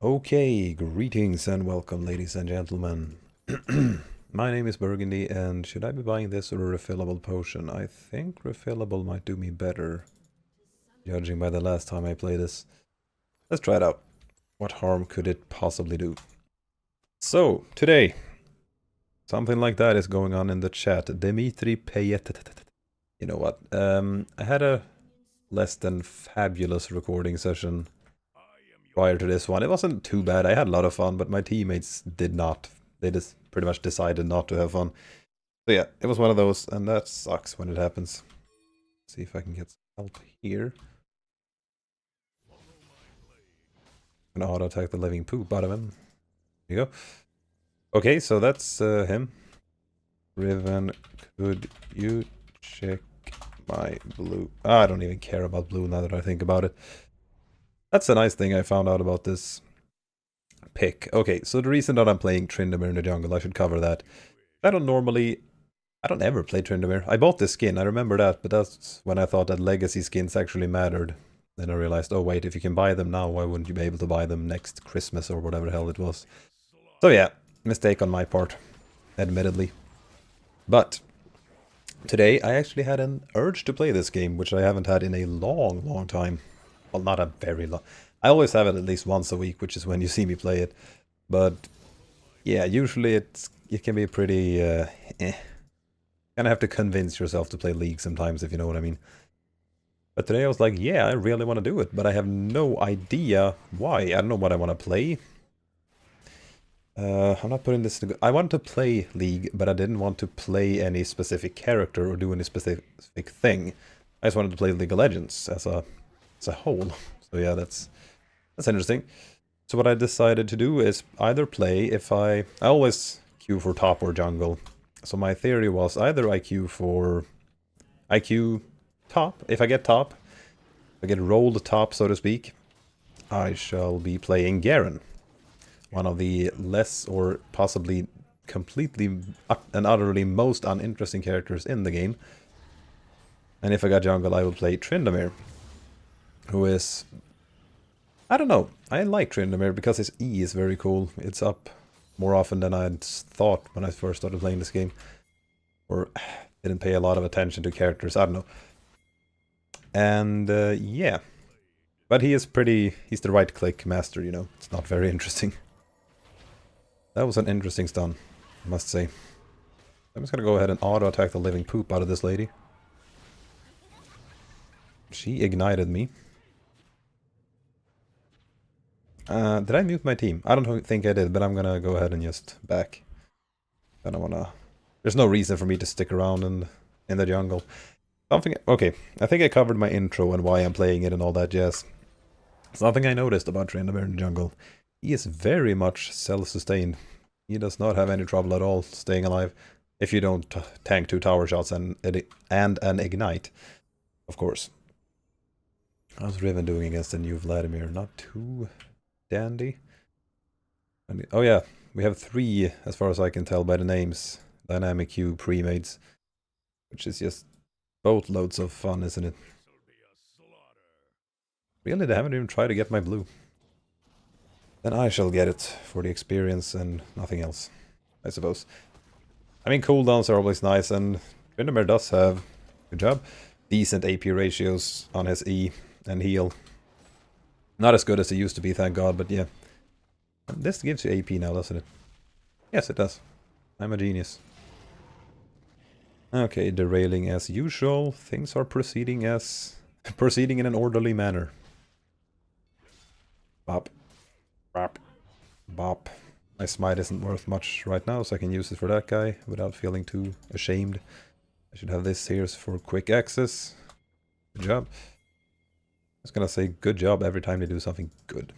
Okay, greetings and welcome, ladies and gentlemen. My name is Burgundy, and should I be buying this or a refillable potion? I think refillable might do me better, judging by the last time I played this. Let's try it out. What harm could it possibly do? So, today, something like that is going on in the chat. Dimitri Payet. You know what? I had a less than fabulous recording session prior to this one. It wasn't too bad. I had a lot of fun, but my teammates did not. They just pretty much decided not to have fun. So yeah, it was one of those, and that sucks when it happens. Let's see if I can get some help here. I'm gonna auto-attack the living poop out of him. There you go. Okay, so that's him. Riven, could you check my blue? I don't even care about blue now that I think about it. That's a nice thing I found out about this pick. Okay, so the reason that I'm playing Tryndamere in the jungle, I should cover that. I don't ever play Tryndamere. I bought this skin, I remember that, but that's when I thought that legacy skins actually mattered. Then I realized, oh wait, if you can buy them now, why wouldn't you be able to buy them next Christmas or whatever the hell it was? So yeah, mistake on my part, admittedly. But today I actually had an urge to play this game, which I haven't had in a long time. Well, not a very long. I always have it at least once a week, which is when you see me play it. But yeah, usually it can be pretty kind of have to convince yourself to play League sometimes, if you know what I mean. But today I was like, yeah, I really want to do it, but I have no idea why. I don't know what I want to play. I'm not putting this to... I wanted to play League, but I didn't want to play any specific character or do any specific thing. I just wanted to play League of Legends as a whole. So yeah, that's interesting. So what I decided to do is either play if I always queue for top or jungle. So my theory was either I queue for IQ top. If I get top, if I get rolled top, so to speak, I shall be playing Garen. One of the less or possibly completely and utterly most uninteresting characters in the game. And if I got jungle, I will play Tryndamere, who is... I don't know. I like Tryndamere because his E is very cool. It's up more often than I'd thought when I first started playing this game. Or didn't pay a lot of attention to characters, I don't know. And yeah. But he is pretty... he's the right-click master, you know. It's not very interesting. That was an interesting stun, I must say. I'm just gonna go ahead and auto-attack the living poop out of this lady. She ignited me. Did I mute my team? I don't think I did, but I'm gonna go ahead and just back. I don't wanna... there's no reason for me to stick around in the jungle. Something... okay, I think I covered my intro and why I'm playing it and all that jazz. Something I noticed about Tryndamere in the jungle. He is very much self-sustained. He does not have any trouble at all staying alive. If you don't tank 2 tower shots and an ignite, of course. How's Riven doing against the new Vladimir? Not too dandy. Oh yeah, we have 3, as far as I can tell by the names, Dynamic Q pre-mates. Which is just boatloads of fun, isn't it? Really, they haven't even tried to get my blue. Then I shall get it for the experience and nothing else, I suppose. I mean, cooldowns are always nice, and Tryndamere does have, good job, decent AP ratios on his E and heal. Not as good as it used to be, thank God, but yeah. This gives you AP now, doesn't it? Yes, it does. I'm a genius. Okay, derailing as usual. Things are proceeding in an orderly manner. Bop. Bop. Bop. My smite isn't worth much right now, so I can use it for that guy without feeling too ashamed. I should have this here for quick access. Good job. I was gonna say good job every time they do something good.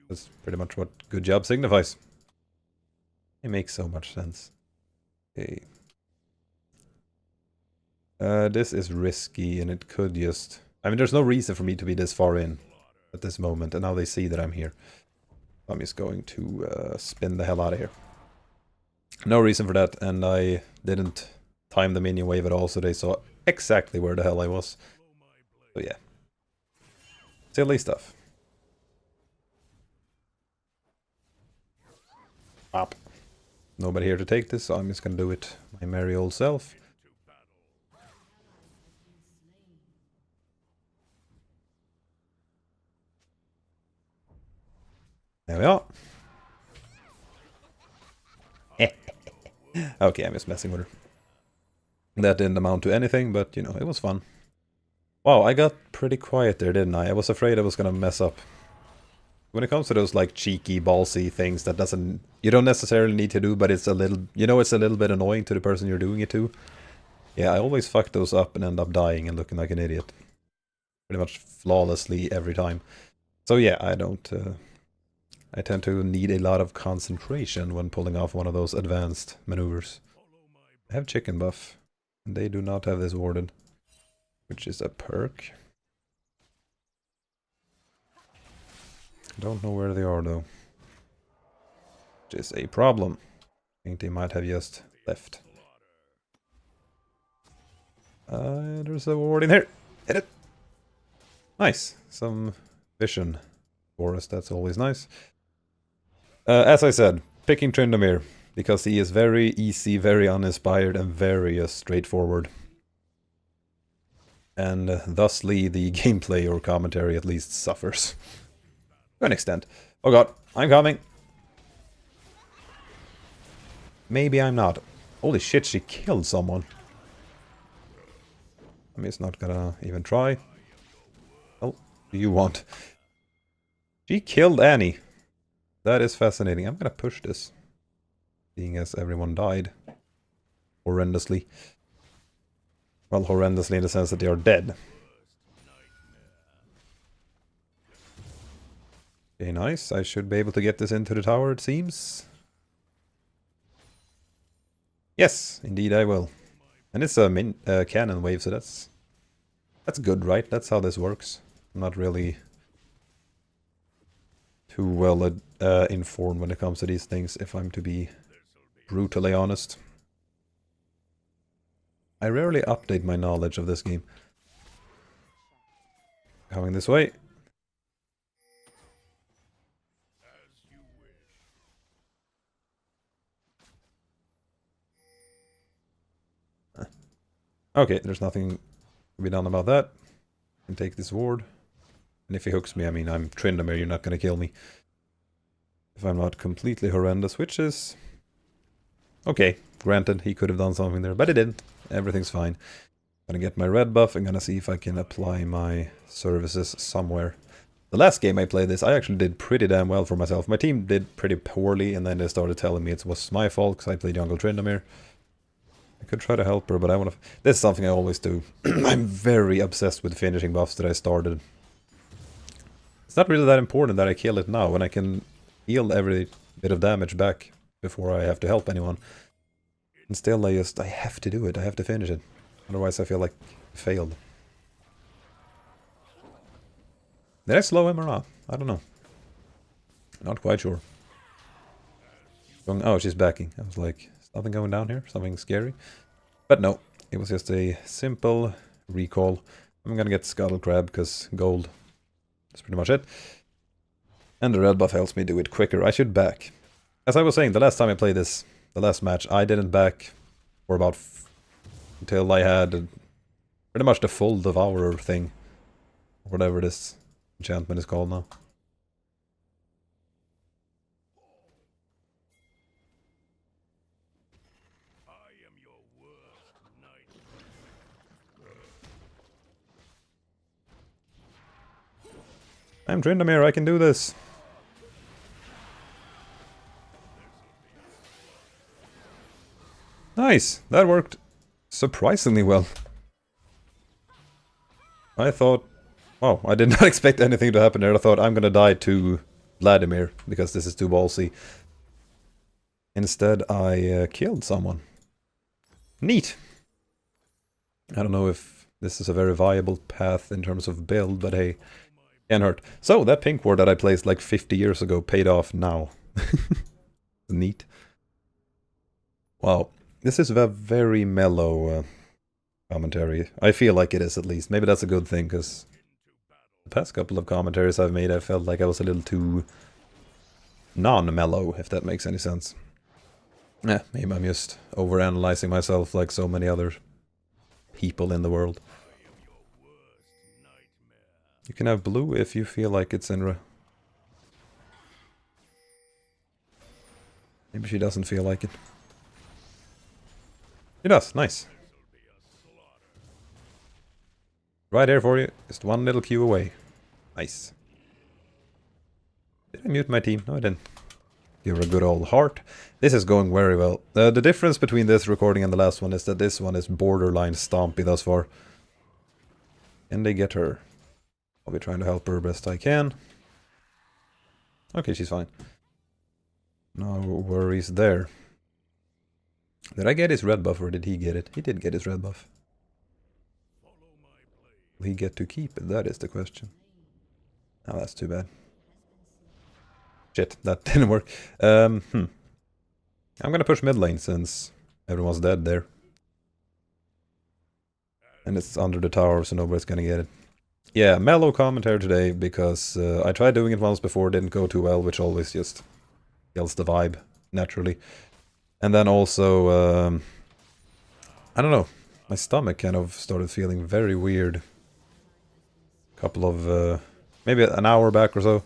That's pretty much what good job signifies. It makes so much sense. Okay. This is risky, and it could just... I mean, there's no reason for me to be this far in at this moment, and now they see that I'm here. I'm just going to spin the hell out of here. No reason for that, and I didn't time the minion wave at all, so they saw exactly where the hell I was. So yeah. Silly stuff. Up. Nobody here to take this, so I'm just gonna do it my merry old self. There we are. Okay, I'm just messing with her. That didn't amount to anything, but, you know, it was fun. Wow, I got pretty quiet there, didn't I? I was afraid I was gonna mess up. When it comes to those, like, cheeky, ballsy things that doesn't... You don't necessarily need to do, but it's a little... You know, it's a little bit annoying to the person you're doing it to. Yeah, I always fuck those up and end up dying and looking like an idiot. Pretty much flawlessly every time. So yeah, I don't... I tend to need a lot of concentration when pulling off one of those advanced maneuvers. I have chicken buff, and they do not have this warden, which is a perk. I don't know where they are though, which is a problem. I think they might have just left. There's a ward in here. Hit it. Nice. Some vision for us. That's always nice. As I said, picking Tryndamere, because he is very easy, very uninspired, and very straightforward. And thusly, the gameplay or commentary at least suffers. To an extent. Oh god, I'm coming! Maybe I'm not. Holy shit, she killed someone. I'm just not gonna even try. Oh, do you want? She killed Annie. That is fascinating. I'm gonna push this. Seeing as everyone died. Horrendously. Well, horrendously in the sense that they are dead. Okay, nice. I should be able to get this into the tower, it seems. Yes, indeed I will. And it's a cannon wave, so that's good, right? That's how this works. I'm not really too well informed when it comes to these things, if I'm to be brutally honest. I rarely update my knowledge of this game. Coming this way. Okay, there's nothing to be done about that. I can take this ward. And if he hooks me, I mean, I'm Tryndamere, you're not going to kill me. If I'm not completely horrendous, which is... Okay, granted, he could have done something there, but he didn't. Everything's fine. I'm gonna get my red buff. I'm gonna see if I can apply my services somewhere. The last game I played this, I actually did pretty damn well for myself. My team did pretty poorly, and then they started telling me it was my fault because I played jungle Tryndamere. I could try to help her, but I want to... This is something I always do. I'm very obsessed with finishing buffs that I started. It's not really that important that I kill it now, when I can heal every bit of damage back before I have to help anyone. And still, I have to do it. I have to finish it. Otherwise, I feel like I failed. Did I slow him or not? I don't know. Not quite sure. Oh, she's backing. I was like, is something going down here? Something scary? But no, it was just a simple recall. I'm gonna get Scuttle Crab, because gold. That's pretty much it. And the red buff helps me do it quicker. I should back. As I was saying, the last time I played this, the last match, I didn't back for about... until I had pretty much the full Devourer thing. Whatever this enchantment is called now. I'm Tryndamere, I can do this. Nice, that worked surprisingly well. I thought... Oh, I did not expect anything to happen there. I thought I'm gonna die to Vladimir, because this is too ballsy. Instead, I killed someone. Neat! I don't know if this is a very viable path in terms of build, but hey, can't hurt. So, that pink ward that I placed like 50 years ago paid off now. Neat. Wow, this is a very mellow commentary. I feel like it is, at least. Maybe that's a good thing, because the past couple of commentaries I've made, I felt like I was a little too non-mellow, if that makes any sense. Yeah, maybe I'm just overanalyzing myself like so many other people in the world. You can have blue if you feel like it's in... Maybe she doesn't feel like it. She does, nice. Right there for you, just one little Q away. Nice. Did I mute my team? No, I didn't. Give her a good old heart. This is going very well. The difference between this recording and the last one is that this one is borderline stompy thus far. Can they get her? I'll be trying to help her best I can. Okay, she's fine. No worries there. Did I get his red buff or did he get it? He did get his red buff. Will he get to keep it? That is the question. Oh, that's too bad. Shit, that didn't work. I'm gonna push mid lane since everyone's dead there. And it's under the tower, so nobody's gonna get it. Yeah, mellow commentary today because I tried doing it once before, didn't go too well, which always just kills the vibe, naturally. And then also, I don't know, my stomach kind of started feeling very weird. Couple of, maybe an hour back or so.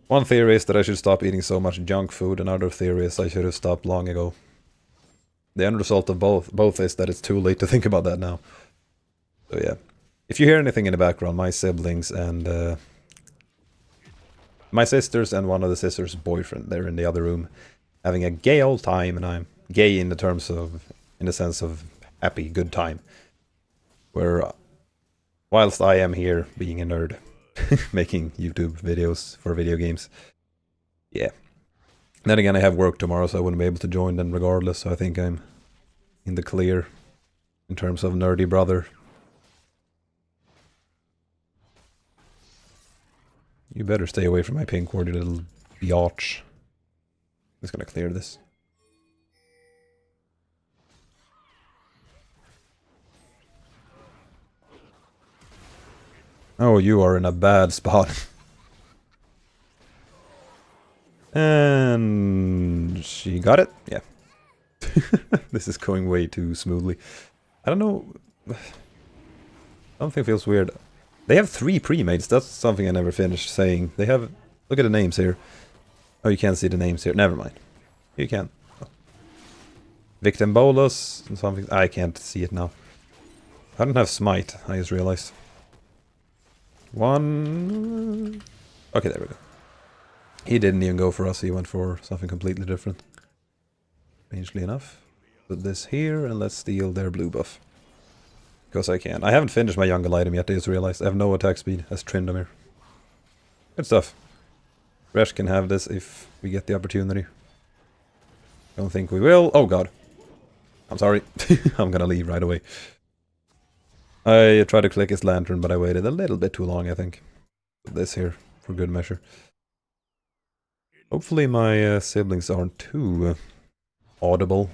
One theory is that I should stop eating so much junk food, another theory is I should have stopped long ago. The end result of both is that it's too late to think about that now. So yeah. If you hear anything in the background, my siblings and my sisters and one of the sisters' boyfriend, they're in the other room having a gay old time, and I'm gay in the sense of happy, good time. Where whilst I am here being a nerd, making YouTube videos for video games. Yeah. Then again, I have work tomorrow, so I wouldn't be able to join them regardless, so I think I'm in the clear in terms of nerdy brother. You better stay away from my pink ward, you little biatch. I'm just gonna clear this. Oh, you are in a bad spot. And she got it? Yeah. This is going way too smoothly. I don't know. Something feels weird. They have 3 pre-mates. That's something I never finished saying. They have... Look at the names here. Oh, you can't see the names here. Never mind. You can. Oh. Victim Bolus and something. I can't see it now. I don't have Smite, I just realized. One... Okay, there we go. He didn't even go for us, he went for something completely different. Strangely enough. Put this here, and let's steal their blue buff. Because I can. I haven't finished my jungle item yet, I just realized. I have no attack speed as Tryndamere. Good stuff. Resh can have this if we get the opportunity. Don't think we will. Oh god. I'm sorry. I'm gonna leave right away. I tried to click his lantern, but I waited a little bit too long, I think. Put this here, for good measure. Hopefully my siblings aren't too audible.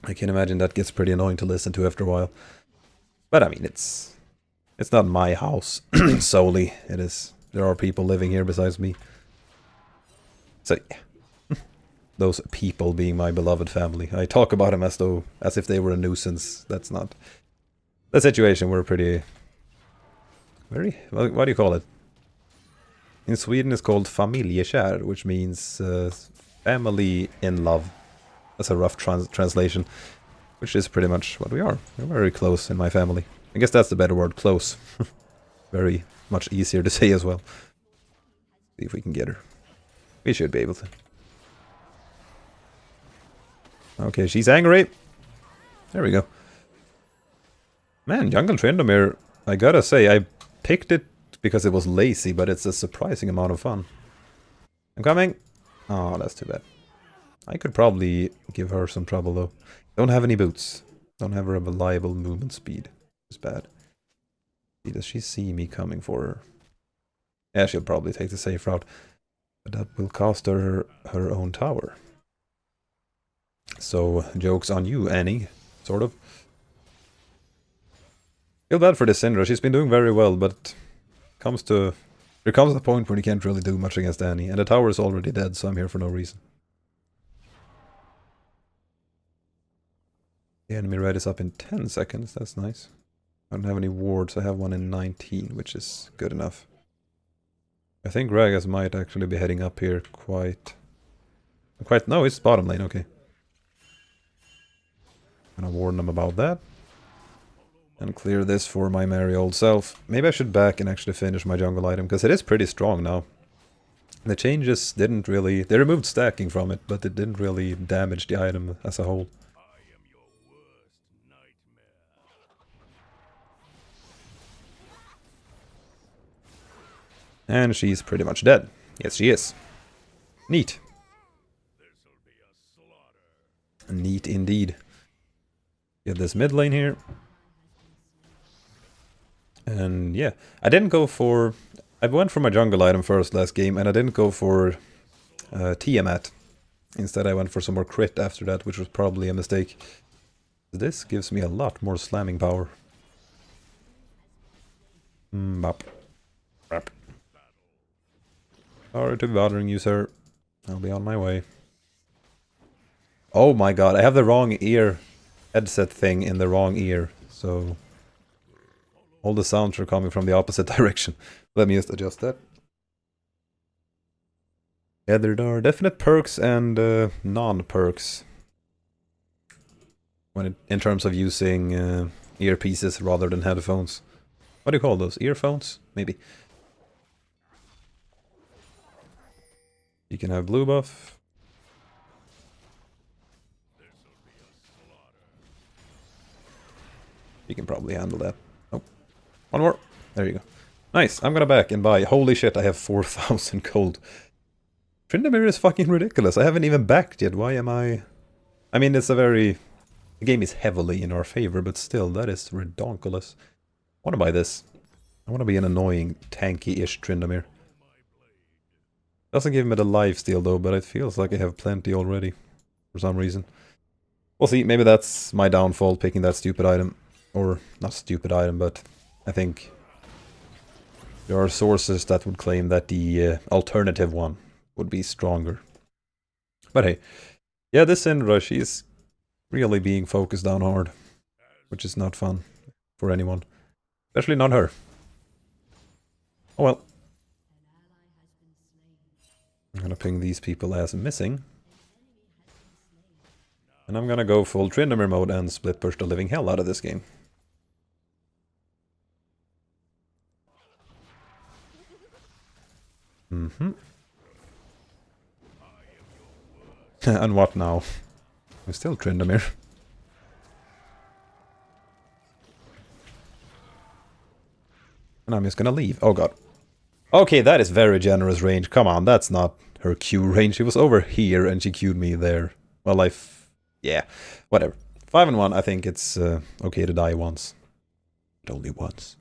I can imagine that gets pretty annoying to listen to after a while. But I mean, it's not my house solely. It is. There are people living here besides me. So yeah. Those people being my beloved family. I talk about them as if they were a nuisance. That's not the situation. We're pretty... Very... What do you call it? In Sweden it's called familjekär, which means family in love. That's a rough translation. Which is pretty much what we are. We're very close in my family. I guess that's the better word, close. Very much easier to say as well. See if we can get her. We should be able to. Okay, she's angry. There we go. Man, Jungle Tryndamere, I gotta say, I picked it because it was lazy, but it's a surprising amount of fun. I'm coming. Oh, that's too bad. I could probably give her some trouble, though. Don't have any boots. Don't have a reliable movement speed. It's bad. Does she see me coming for her? Yeah, she'll probably take the safe route. But that will cost her her own tower. So, joke's on you, Annie. Sort of. Feel bad for this Syndra. She's been doing very well, but comes to There comes a point when you can't really do much against Annie, and the tower is already dead, so I'm here for no reason. The enemy red is up in 10 seconds, that's nice. I don't have any wards, I have one in 19, which is good enough. I think Gragas might actually be heading up here quite... No, it's bottom lane, okay. Gonna warn them about that. And clear this for my merry old self. Maybe I should back and actually finish my jungle item, because it is pretty strong now. The changes didn't really... They removed stacking from it, but it didn't really damage the item as a whole. And she's pretty much dead. Yes, she is. Neat. Neat indeed. Get this mid lane here. And yeah, I didn't go for... I went for my jungle item first last game, and I didn't go for Tiamat. Instead I went for some more crit after that, which was probably a mistake. This gives me a lot more slamming power. Bop. Bop. Sorry to be bothering you, sir. I'll be on my way. Oh my god, I have the wrong ear headset thing in the wrong ear, so all the sounds are coming from the opposite direction. Let me just adjust that. Yeah, there are definite perks and non-perks in terms of using earpieces rather than headphones. What do you call those? Earphones? Maybe. You can have blue buff. You can probably handle that. Oh, one more. There you go. Nice, I'm gonna back and buy. Holy shit, I have 4,000 gold. Tryndamere is fucking ridiculous. I haven't even backed yet. Why am I... I mean, it's a very... The game is heavily in our favor, but still, that is redonkulous. I want to buy this. I want to be an annoying, tanky-ish Tryndamere. Doesn't give me the lifesteal though, but it feels like I have plenty already. For some reason. We'll see, maybe that's my downfall, picking that stupid item. Or, not stupid item, but I think... There are sources that would claim that the alternative one would be stronger. But hey. Yeah, this Syndra, she's really being focused down hard. Which is not fun for anyone. Especially not her. Oh well. I'm gonna ping these people as missing. And I'm gonna go full Tryndamere mode and split push the living hell out of this game. And what now? I'm still Tryndamere. And I'm just gonna leave. Oh god. Okay, that is very generous range. Come on, that's not her Q range. She was over here and she Q'd me there. Well, yeah, whatever. 5 and 1, I think it's okay to die once. But only once.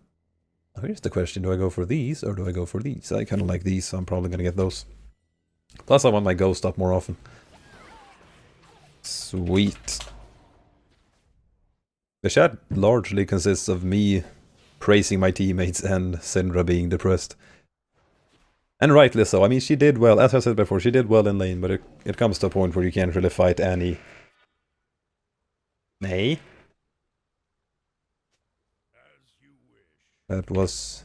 Now here's the question, do I go for these or do I go for these? I kind of like these, so I'm probably gonna get those. Plus I want my ghost up more often. Sweet. The chat largely consists of me praising my teammates and Syndra being depressed. And rightly so. I mean, she did well, as I said before, she did well in lane, but it comes to a point where you can't really fight Annie. Nay. That was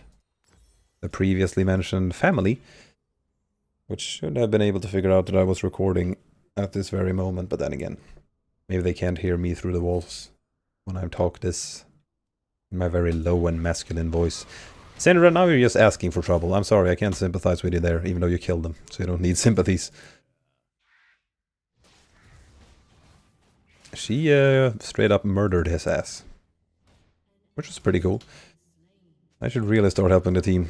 the previously mentioned family, which should have been able to figure out that I was recording at this very moment, but then again, maybe they can't hear me through the walls when I talk this in my very low and masculine voice. Syndra, now you're just asking for trouble. I'm sorry, I can't sympathize with you there, even though you killed them, so you don't need sympathies. She straight up murdered his ass, which was pretty cool. I should really start helping the team,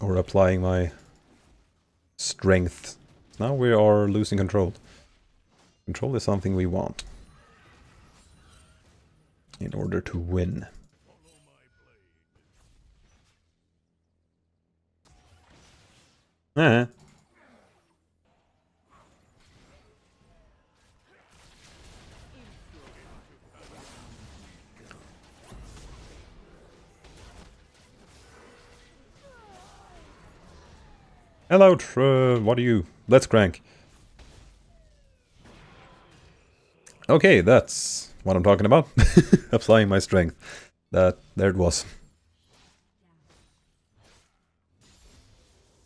or applying my strength. Now we are losing control. Control is something we want in order to win. Hello, what are you? Let's crank. Okay, that's what I'm talking about. Applying my strength. There it was.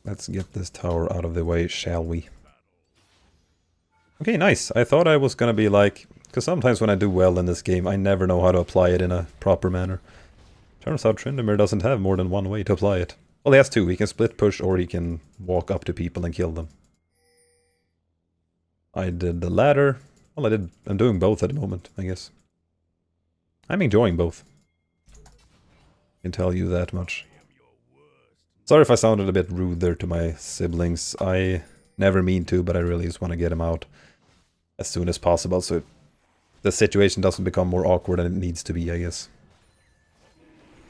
Let's get this tower out of the way, shall we? Okay, nice. I thought I was gonna be like... Because sometimes when I do well in this game, I never know how to apply it in a proper manner. Turns out Tryndamere doesn't have more than one way to apply it. Well, he has two. He can split push or he can walk up to people and kill them. I did the latter. Well, I'm doing both at the moment, I guess. I'm enjoying both. I can tell you that much. Sorry if I sounded a bit rude there to my siblings. I never mean to, but I really just want to get them out as soon as possible so the situation doesn't become more awkward than it needs to be, I guess.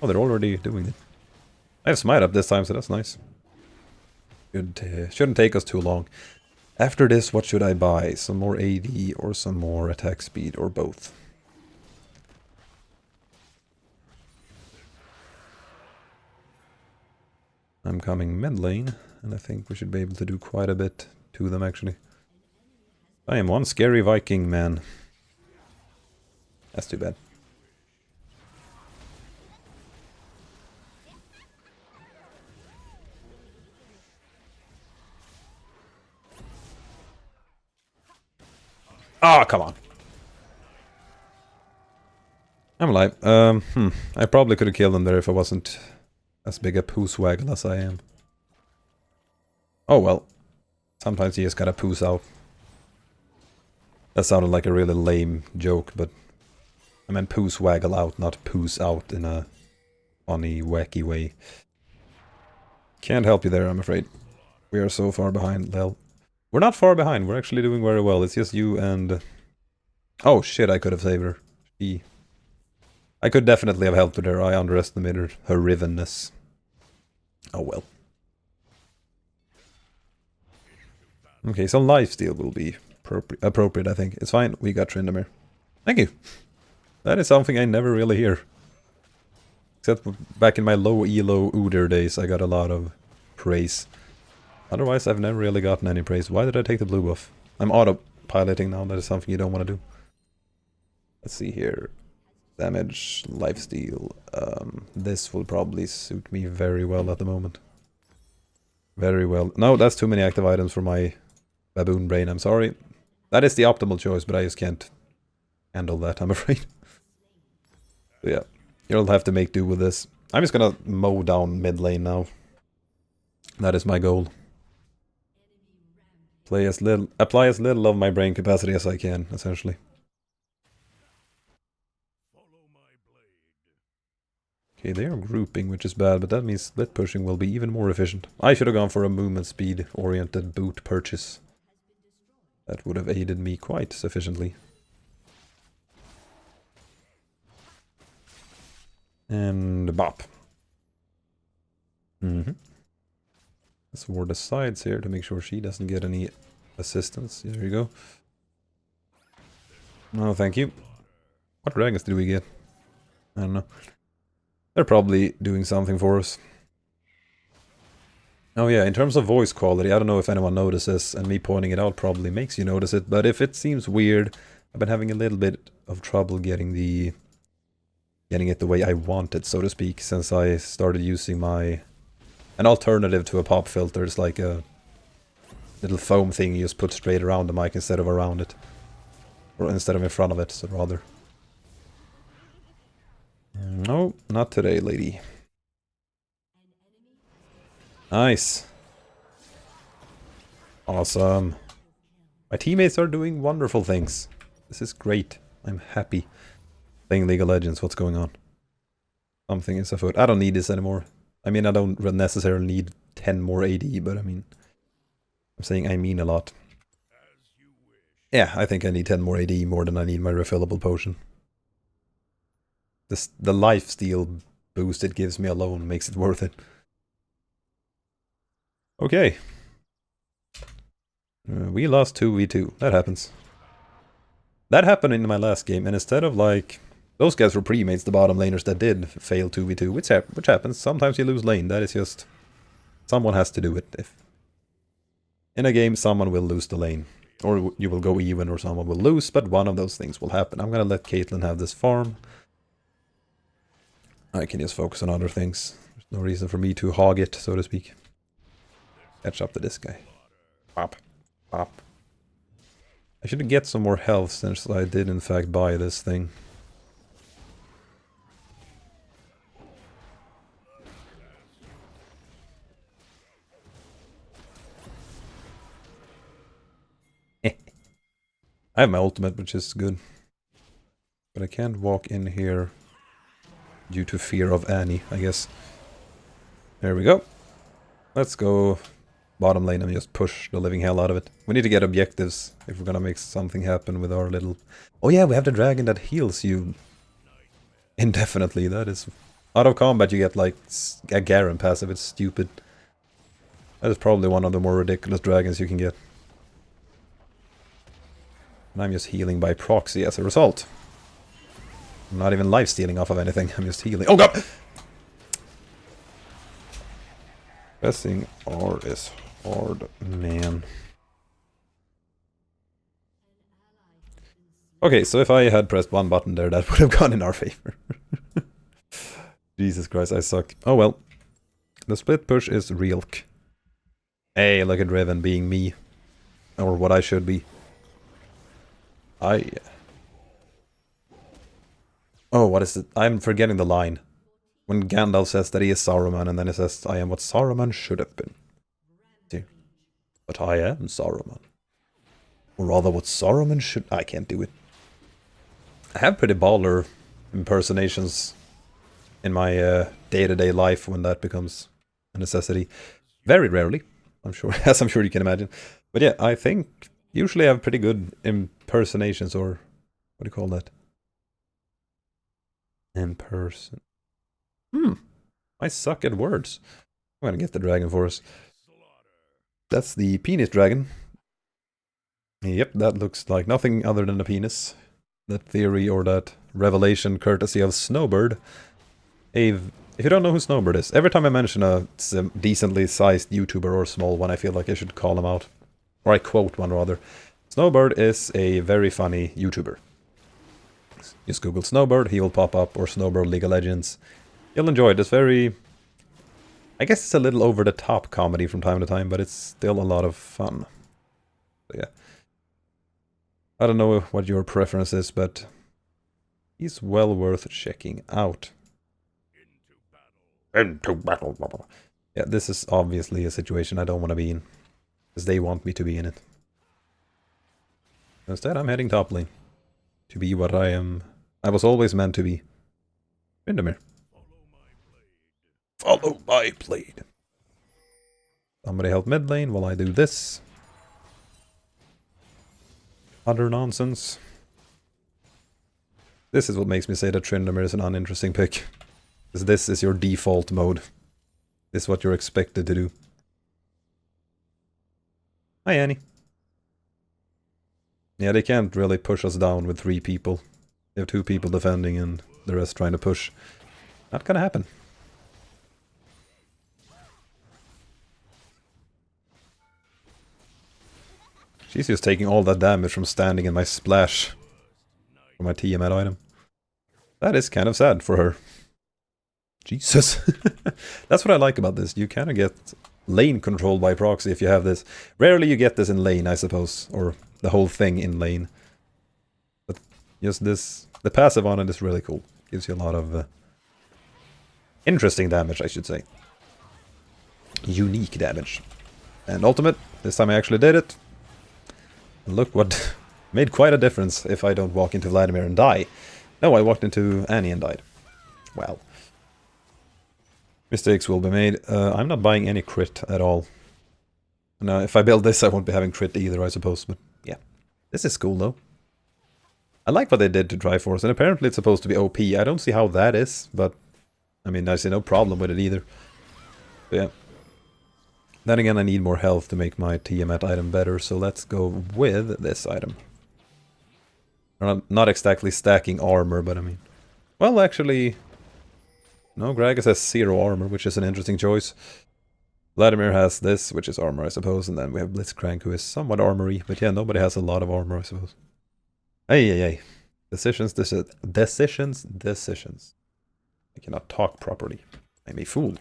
Oh, they're already doing it. I have Smite up this time, so that's nice. Good. Shouldn't take us too long. After this, what should I buy? Some more AD or some more attack speed, or both? I'm coming mid lane, and I think we should be able to do quite a bit to them, actually. I am one scary Viking, man. That's too bad. Ah, oh, come on. I'm alive. I probably could have killed him there if I wasn't as big a poos waggle as I am. Oh well. Sometimes you just gotta poos out. That sounded like a really lame joke, but I meant poos waggle out, not poos out in a funny, wacky way. Can't help you there, I'm afraid. We are so far behind, Lel. We're not far behind, we're actually doing very well. It's just you and... Oh shit, I could have saved her. I could definitely have helped with her, I underestimated her rivenness. Oh well. Okay, so lifesteal will be appropriate, I think. It's fine, we got Tryndamere. Thank you. That is something I never really hear. Except back in my low elo Udyr days, I got a lot of praise. Otherwise, I've never really gotten any praise. Why did I take the blue buff? I'm autopiloting now, that is something you don't want to do. Let's see here. Damage, lifesteal. This will probably suit me very well at the moment. Very well. No, that's too many active items for my baboon brain, I'm sorry. That is the optimal choice, but I just can't handle that, I'm afraid. So yeah, you'll have to make do with this. I'm just gonna mow down mid lane now. That is my goal. Apply as little of my brain capacity as I can, essentially. Okay, they are grouping, which is bad, but that means split pushing will be even more efficient. I should have gone for a movement speed oriented boot purchase. That would have aided me quite sufficiently. And bop. Let's ward the sides here to make sure she doesn't get any assistance. There you go. No, thank you. What dragons did we get? I don't know. They're probably doing something for us. Oh yeah, in terms of voice quality, I don't know if anyone notices, and me pointing it out probably makes you notice it, but if it seems weird, I've been having a little bit of trouble getting it the way I want it, so to speak, since I started using an alternative to a pop filter. It's like a little foam thing you just put straight around the mic instead of around it. Or instead of in front of it, so rather. No, not today, lady. Nice. Awesome. My teammates are doing wonderful things. This is great. I'm happy. Playing League of Legends, what's going on? Something is afoot. I don't need this anymore. I mean, I don't necessarily need 10 more AD, but I mean... I'm saying I mean a lot. Yeah, I think I need 10 more AD more than I need my refillable potion. The lifesteal boost it gives me alone makes it worth it. Okay. We lost 2v2. That happens. That happened in my last game, and instead of like... Those guys were pre-mates, the bottom laners that did fail 2v2, which happens. Sometimes you lose lane, that is just... Someone has to do it. In a game, someone will lose the lane. Or you will go even, or someone will lose, but one of those things will happen. I'm gonna let Caitlyn have this farm. I can just focus on other things. There's no reason for me to hog it, so to speak. Catch up to this guy. Pop. Pop. I should get some more health since I did in fact buy this thing. I have my ultimate, which is good. But I can't walk in here due to fear of Annie, I guess. There we go. Let's go bottom lane and just push the living hell out of it. We need to get objectives if we're gonna make something happen with our little... Oh yeah, we have the dragon that heals you indefinitely. That is... Out of combat you get like a Garen passive. It's stupid. That is probably one of the more ridiculous dragons you can get. And I'm just healing by proxy as a result. I'm not even life-stealing off of anything. I'm just healing. Oh god! Pressing R is hard, man. Okay, so if I had pressed one button there, that would have gone in our favor. Jesus Christ, I suck. Oh well. The split push is real. Hey, look at Riven being me. Or what I should be. Oh, what is it? I'm forgetting the line. When Gandalf says that he is Saruman, and then he says, I am what Saruman should have been. See? But I am Saruman. Or rather, what Saruman should... I can't do it. I have pretty baller impersonations in my day-to-day life when that becomes a necessity. Very rarely, I'm sure, as I'm sure you can imagine. But yeah, I think usually I have pretty good impersonations, or what do you call that? Imperson. I suck at words. I'm gonna get the dragon for us. That's the penis dragon. Yep, that looks like nothing other than a penis. That theory or that revelation courtesy of Snowbird. If you don't know who Snowbird is, every time I mention a decently sized YouTuber or small one, I feel like I should call him out. Or I quote one rather. Snowbird is a very funny YouTuber. Just Google Snowbird, he will pop up, or Snowbird League of Legends. You'll enjoy it. It's very... I guess it's a little over-the-top comedy from time to time, but it's still a lot of fun. So yeah. I don't know what your preference is, but he's well worth checking out. Into battle. Yeah, this is obviously a situation I don't want to be in. Because they want me to be in it. Instead, I'm heading top lane. To be what I am... I was always meant to be. Tryndamere. Follow my blade. Somebody help mid lane while I do this. Other nonsense. This is what makes me say that Tryndamere is an uninteresting pick. Because this is your default mode. This is what you're expected to do. Hi Annie. Yeah, they can't really push us down with 3 people. They have 2 people defending and the rest trying to push. Not gonna happen. She's just taking all that damage from standing in my splash. For my TMAT item. That is kind of sad for her. Jesus. That's what I like about this. You kind of get lane control by proxy if you have this. Rarely you get this in lane, I suppose. Or the whole thing in lane. But just this... The passive on it is really cool. Gives you a lot of... interesting damage, I should say. Unique damage. And ultimate. This time I actually did it. And look what... made quite a difference if I don't walk into Vladimir and die. No, I walked into Annie and died. Well. Mistakes will be made. I'm not buying any crit at all. No, if I build this I won't be having crit either, I suppose. But yeah. This is cool though. I like what they did to Triforce, and apparently it's supposed to be OP. I don't see how that is, but... I mean, I see no problem with it either. But yeah. Then again, I need more health to make my Tiamat item better, so let's go with this item. Not exactly stacking armor, but I mean... Well, actually... No, Gragas has 0 armor, which is an interesting choice. Vladimir has this, which is armor, I suppose, and then we have Blitzcrank, who is somewhat armory, but yeah, nobody has a lot of armor, I suppose. Hey. Decisions. I cannot talk properly. I'm a fool.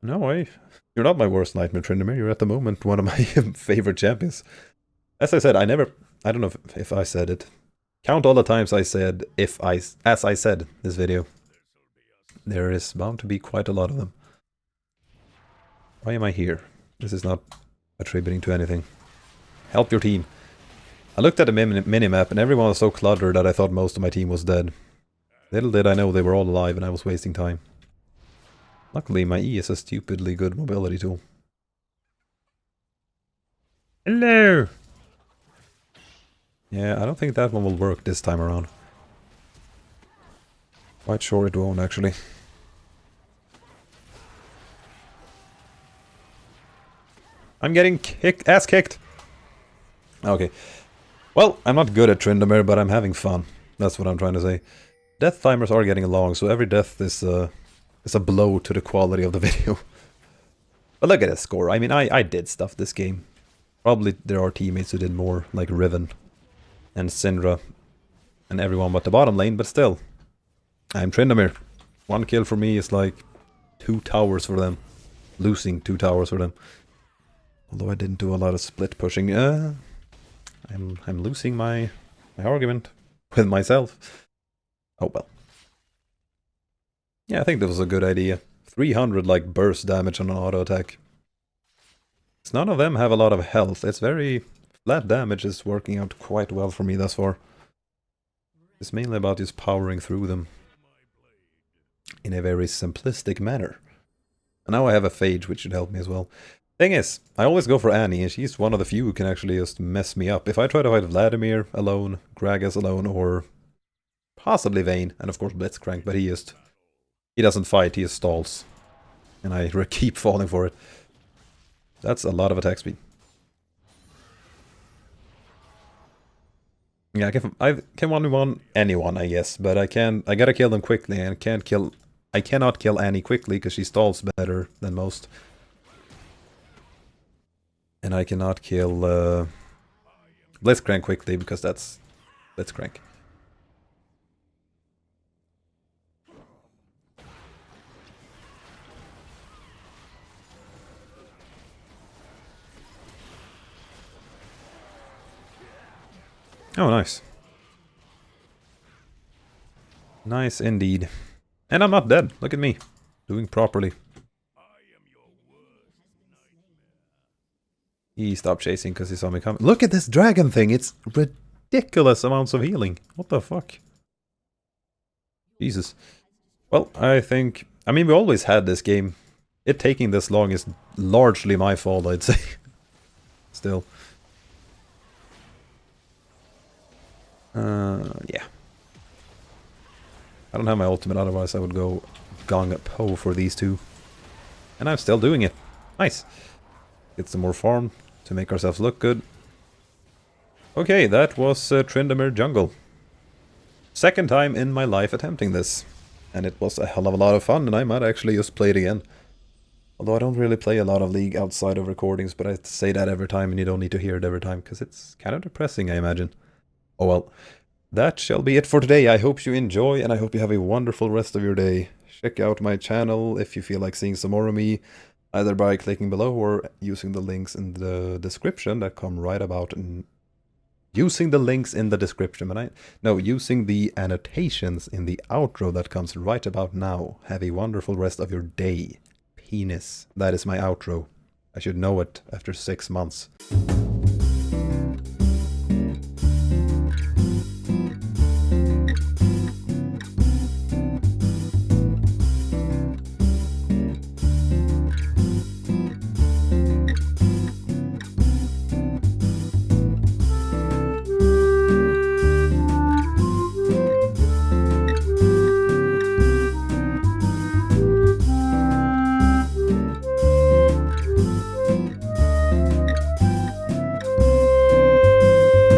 No, you're not my worst nightmare, Tryndamere. You're at the moment one of my favorite champions. As I said, I don't know if I said it. Count all the times I said as I said this video. There is bound to be quite a lot of them. Why am I here? This is not attributing to anything. Help your team. I looked at the minimap and everyone was so cluttered that I thought most of my team was dead. Little did I know they were all alive and I was wasting time. Luckily, my E is a stupidly good mobility tool. Hello! Yeah, I don't think that one will work this time around. Quite sure it won't, actually. I'm getting ass kicked! Okay. Well, I'm not good at Tryndamere, but I'm having fun. That's what I'm trying to say. Death timers are getting long, so every death is a blow to the quality of the video. But look at the score. I mean, I did stuff this game. Probably there are teammates who did more, like Riven and Syndra and everyone but the bottom lane, but still. I'm Tryndamere. 1 kill for me is like 2 towers for them. Losing 2 towers for them. Although I didn't do a lot of split pushing. I'm losing my argument with myself. Oh well. Yeah, I think that was a good idea. 300 like burst damage on an auto attack. None of them have a lot of health. It's very flat damage is working out quite well for me thus far. It's mainly about just powering through them in a very simplistic manner. And now I have a Phage, which should help me as well. Thing is, I always go for Annie, and she's one of the few who can actually just mess me up. If I try to fight Vladimir alone, Gragas alone, or possibly Vayne, and of course Blitzcrank, but he doesn't fight, he just stalls. And I keep falling for it. That's a lot of attack speed. Yeah, I can 1v1 anyone, I guess, but I gotta kill them quickly, and I cannot kill Annie quickly because she stalls better than most. And I cannot kill Blitzcrank quickly because that's Blitzcrank. Oh, nice. Nice indeed. And I'm not dead. Look at me. Doing properly. He stopped chasing because he saw me coming. Look at this dragon thing. It's ridiculous amounts of healing. What the fuck? Jesus. Well, I mean, we always had this game. It taking this long is largely my fault, I'd say. Still. Yeah. I don't have my ultimate, otherwise I would go Gong Po for these two. And I'm still doing it. Nice. Get some more farm to make ourselves look good. Okay, that was Tryndamere Jungle. Second time in my life attempting this. And it was a hell of a lot of fun, and I might actually just play it again. Although I don't really play a lot of League outside of recordings, but I say that every time and you don't need to hear it every time, because it's kind of depressing, I imagine. Oh well, that shall be it for today. I hope you enjoy, and I hope you have a wonderful rest of your day. Check out my channel if you feel like seeing some more of me, either by clicking below or using the links in the description that come right about and using the links in the description, using the annotations in the outro that comes right about now. Have a wonderful rest of your day. Penis. That is my outro. I should know it after 6 months.